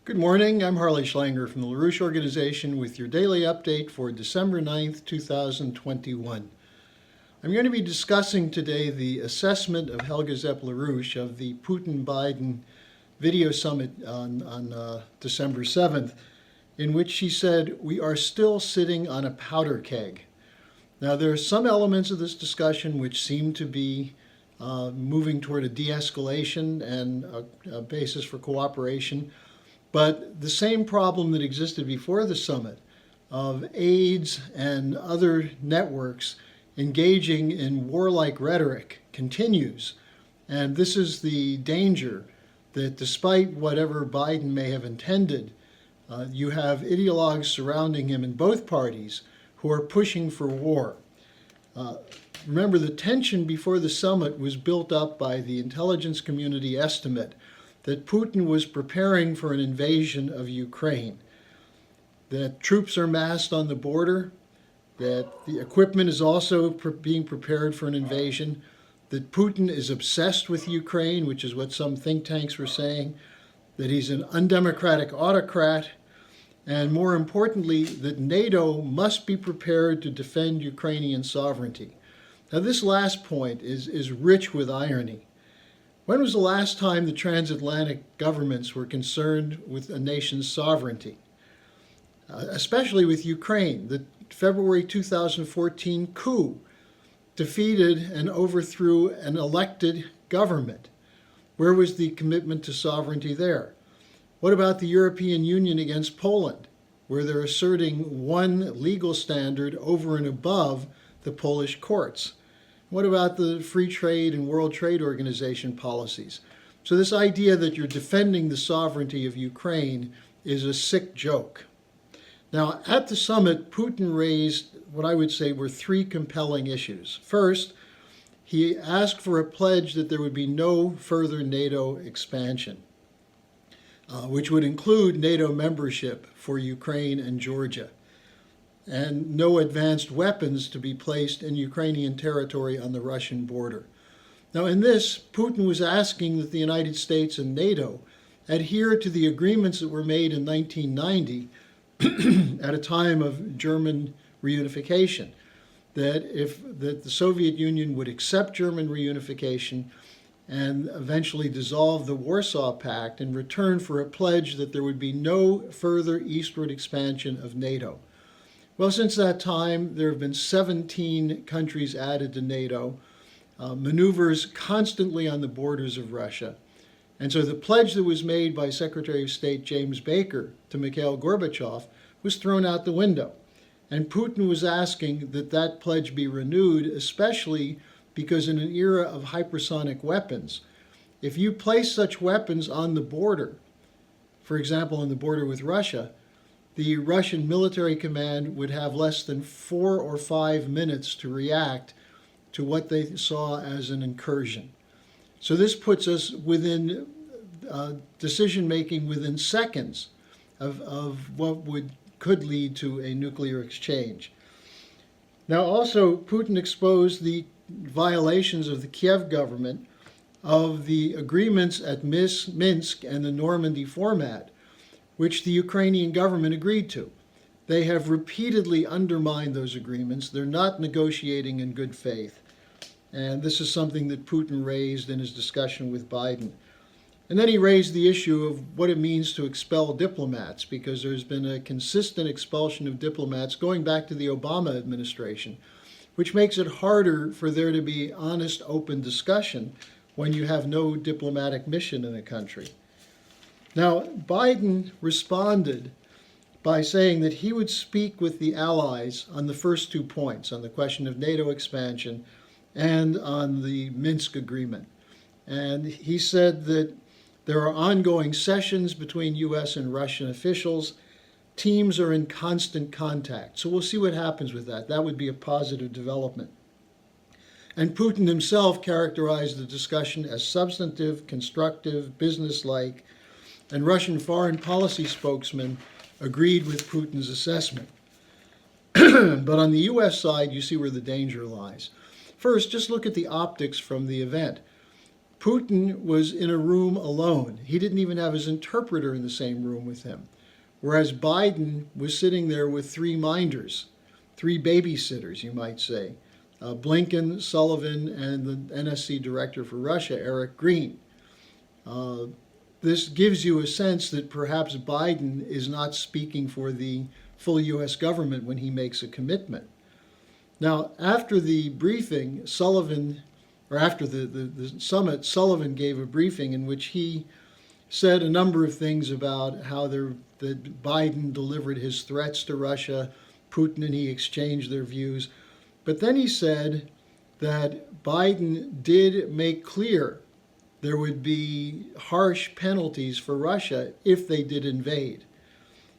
Good morning. I'm Harley Schlanger from the LaRouche Organization with your daily update for December 9th, 2021. I'm going to be discussing today the assessment of Helga Zepp-Larouche of the Putin-Biden video summit on December 7th, in which she said, "We are still sitting on a powder keg." Now, there are some elements of this discussion which seem to be moving toward a de-escalation and a basis for cooperation. But the same problem that existed before the summit of aides and other networks engaging in warlike rhetoric continues. And this is the danger that despite whatever Biden may have intended, you have ideologues surrounding him in both parties who are pushing for war. Remember, the tension before the summit was built up by the intelligence community estimate that Putin was preparing for an invasion of Ukraine, that troops are massed on the border, that the equipment is also being prepared for an invasion, that Putin is obsessed with Ukraine, which is what some think tanks were saying, that he's an undemocratic autocrat, and more importantly, that NATO must be prepared to defend Ukrainian sovereignty. Now, this last point is rich with irony. When was the last time the transatlantic governments were concerned with a nation's sovereignty? Especially with Ukraine. The February 2014 coup defeated and overthrew an elected government. Where was the commitment to sovereignty there? What about the European Union against Poland, where they're asserting one legal standard over and above the Polish courts? What about the Free Trade and World Trade Organization policies? So this idea that you're defending the sovereignty of Ukraine is a sick joke. Now, at the summit, Putin raised what I would say were three compelling issues. First, he asked for a pledge that there would be no further NATO expansion, which would include NATO membership for Ukraine and Georgia, and no advanced weapons to be placed in Ukrainian territory on the Russian border. Now, in this, Putin was asking that the United States and NATO adhere to the agreements that were made in 1990 at a time of German reunification, that the Soviet Union would accept German reunification and eventually dissolve the Warsaw Pact in return for a pledge that there would be no further eastward expansion of NATO. Well, since that time, there have been 17 countries added to NATO, maneuvers constantly on the borders of Russia. And so the pledge that was made by Secretary of State James Baker to Mikhail Gorbachev was thrown out the window. And Putin was asking that that pledge be renewed, especially because in an era of hypersonic weapons, if you place such weapons on the border, for example, on the border with Russia, the Russian military command would have less than 4 or 5 minutes to react to what they saw as an incursion. So this puts us within decision-making within seconds of what could lead to a nuclear exchange. Now, also, Putin exposed the violations of the Kiev government of the agreements at Minsk and the Normandy format, which the Ukrainian government agreed to. They have repeatedly undermined those agreements. They're not negotiating in good faith. And this is something that Putin raised in his discussion with Biden. And then he raised the issue of what it means to expel diplomats, because there's been a consistent expulsion of diplomats going back to the Obama administration, which makes it harder for there to be honest, open discussion when you have no diplomatic mission in a country. Now, Biden responded by saying that he would speak with the allies on the first 2 points, on the question of NATO expansion and on the Minsk agreement. And he said that there are ongoing sessions between U.S. and Russian officials. Teams are in constant contact. So we'll see what happens with that. That would be a positive development. And Putin himself characterized the discussion as substantive, constructive, businesslike, and Russian foreign policy spokesman agreed with Putin's assessment. But on the U.S. side, you see where the danger lies. First, just look at the optics from the event. Putin was in a room alone. He didn't even have his interpreter in the same room with him. Whereas Biden was sitting there with three minders, three babysitters, you might say. Blinken, Sullivan, and the NSC director for Russia, Eric Green. This gives you a sense that perhaps Biden is not speaking for the full U.S. government when he makes a commitment. Now, after the briefing, after the summit, Sullivan gave a briefing in which he said a number of things about how that Biden delivered his threats to Russia, Putin and he exchanged their views. But then he said that Biden did make clear there would be harsh penalties for Russia if they did invade.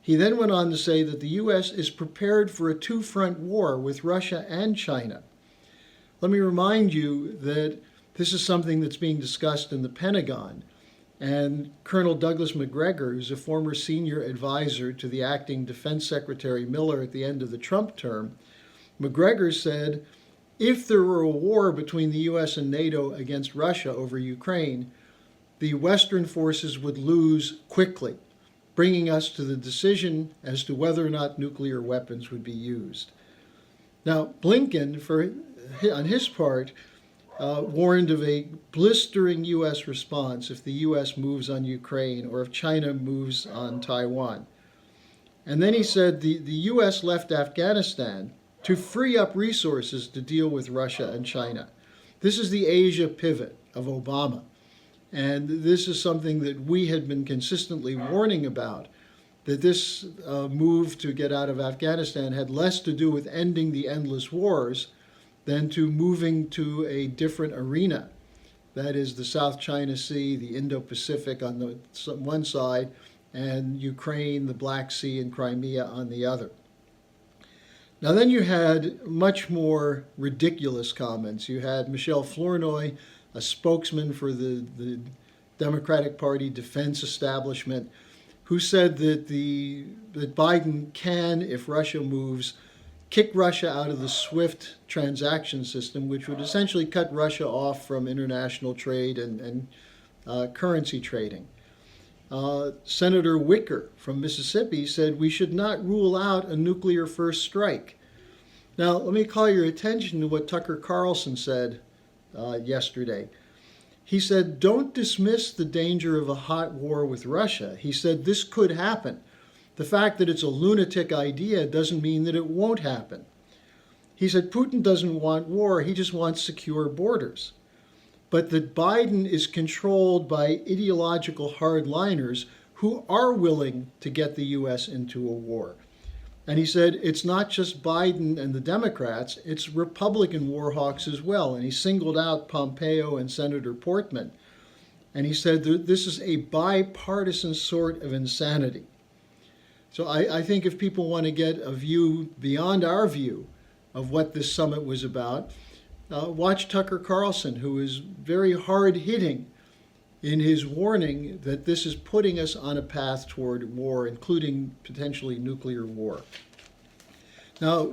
He then went on to say that the U.S. is prepared for a two-front war with Russia and China. Let me remind you that this is something that's being discussed in the Pentagon. And Colonel Douglas Macgregor, who's a former senior advisor to the acting Defense Secretary Miller at the end of the Trump term, Macgregor said, if there were a war between the U.S. and NATO against Russia over Ukraine, the Western forces would lose quickly, bringing us to the decision as to whether or not nuclear weapons would be used. Now, Blinken, on his part, warned of a blistering U.S. response if the U.S. moves on Ukraine or if China moves on Taiwan. And then he said the U.S. left Afghanistan to free up resources to deal with Russia and China. This is the Asia pivot of Obama. And this is something that we had been consistently warning about, that this move to get out of Afghanistan had less to do with ending the endless wars than to moving to a different arena. That is the South China Sea, the Indo-Pacific on the one side, and Ukraine, the Black Sea, and Crimea on the other. Now then you had much more ridiculous comments. You had Michelle Flournoy, a spokesman for the Democratic Party defense establishment, who said that Biden can, if Russia moves, kick Russia out of the SWIFT transaction system, which would essentially cut Russia off from international trade and currency trading. Senator Wicker from Mississippi said we should not rule out a nuclear first strike. Now, let me call your attention to what Tucker Carlson said yesterday. He said, don't dismiss the danger of a hot war with Russia. He said this could happen. The fact that it's a lunatic idea doesn't mean that it won't happen. He said Putin doesn't want war, he just wants secure borders. But that Biden is controlled by ideological hardliners who are willing to get the U.S. into a war. And he said it's not just Biden and the Democrats, it's Republican war hawks as well. And he singled out Pompeo and Senator Portman. And he said that this is a bipartisan sort of insanity. So I think if people want to get a view beyond our view of what this summit was about, watch Tucker Carlson, who is very hard-hitting in his warning that this is putting us on a path toward war, including potentially nuclear war. Now,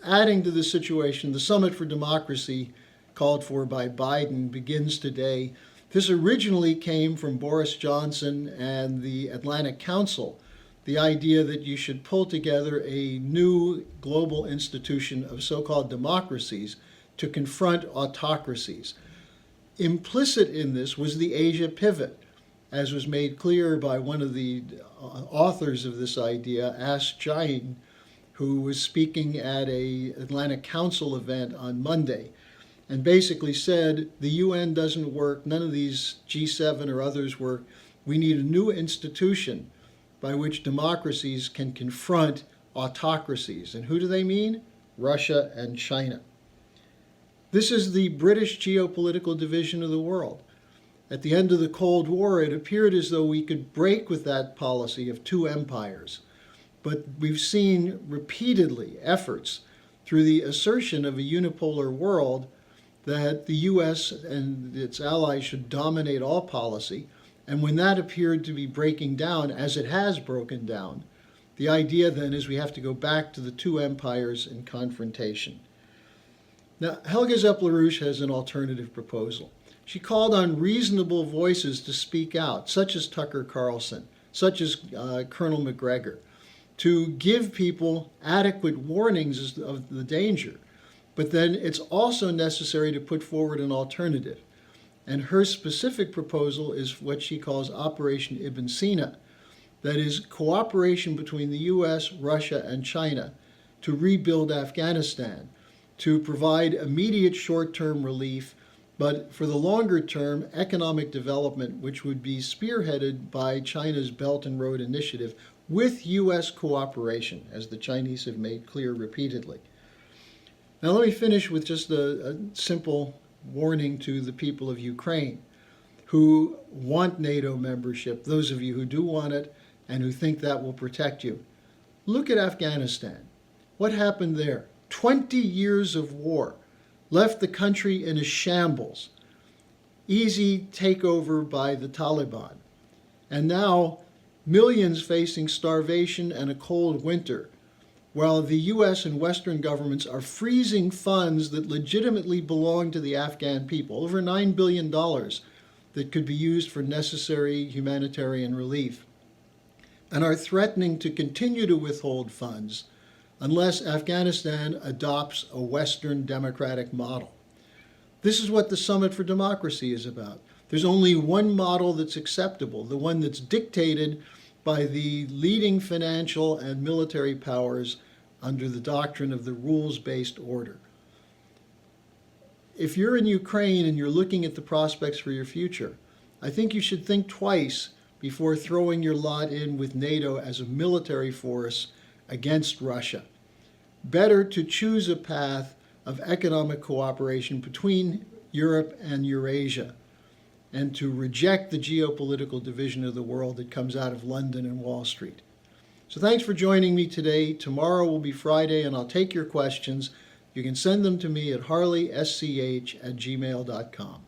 adding to the situation, the Summit for Democracy called for by Biden begins today. This originally came from Boris Johnson and the Atlantic Council, the idea that you should pull together a new global institution of so-called democracies to confront autocracies. Implicit in this was the Asia pivot, as was made clear by one of the authors of this idea, Ash Jain, who was speaking at an Atlantic Council event on Monday, and basically said the UN doesn't work, none of these G7 or others work. We need a new institution by which democracies can confront autocracies. And who do they mean? Russia and China. This is the British geopolitical division of the world. At the end of the Cold War, it appeared as though we could break with that policy of two empires. But we've seen repeatedly efforts through the assertion of a unipolar world that the U.S. and its allies should dominate all policy. And when that appeared to be breaking down, as it has broken down, the idea then is we have to go back to the two empires in confrontation. Now, Helga Zepp-Larouche has an alternative proposal. She called on reasonable voices to speak out, such as Tucker Carlson, such as Colonel McGregor, to give people adequate warnings of the danger. But then it's also necessary to put forward an alternative. And her specific proposal is what she calls Operation Ibn Sina. That is cooperation between the U.S., Russia, and China to rebuild Afghanistan, to provide immediate short-term relief, but for the longer term, economic development, which would be spearheaded by China's Belt and Road Initiative with U.S. cooperation, as the Chinese have made clear repeatedly. Now let me finish with just a simple warning to the people of Ukraine who want NATO membership, those of you who do want it and who think that will protect you. Look at Afghanistan. What happened there? 20 years of war left the country in a shambles. Easy takeover by the Taliban. And now millions facing starvation and a cold winter, while the U.S. and Western governments are freezing funds that legitimately belong to the Afghan people, over $9 billion that could be used for necessary humanitarian relief, and are threatening to continue to withhold funds unless Afghanistan adopts a Western democratic model. This is what the Summit for Democracy is about. There's only one model that's acceptable, the one that's dictated by the leading financial and military powers under the doctrine of the rules-based order. If you're in Ukraine and you're looking at the prospects for your future, I think you should think twice before throwing your lot in with NATO as a military force against Russia. Better to choose a path of economic cooperation between Europe and Eurasia, and to reject the geopolitical division of the world that comes out of London and Wall Street. So thanks for joining me today. Tomorrow will be Friday, and I'll take your questions. You can send them to me at harleysch@gmail.com.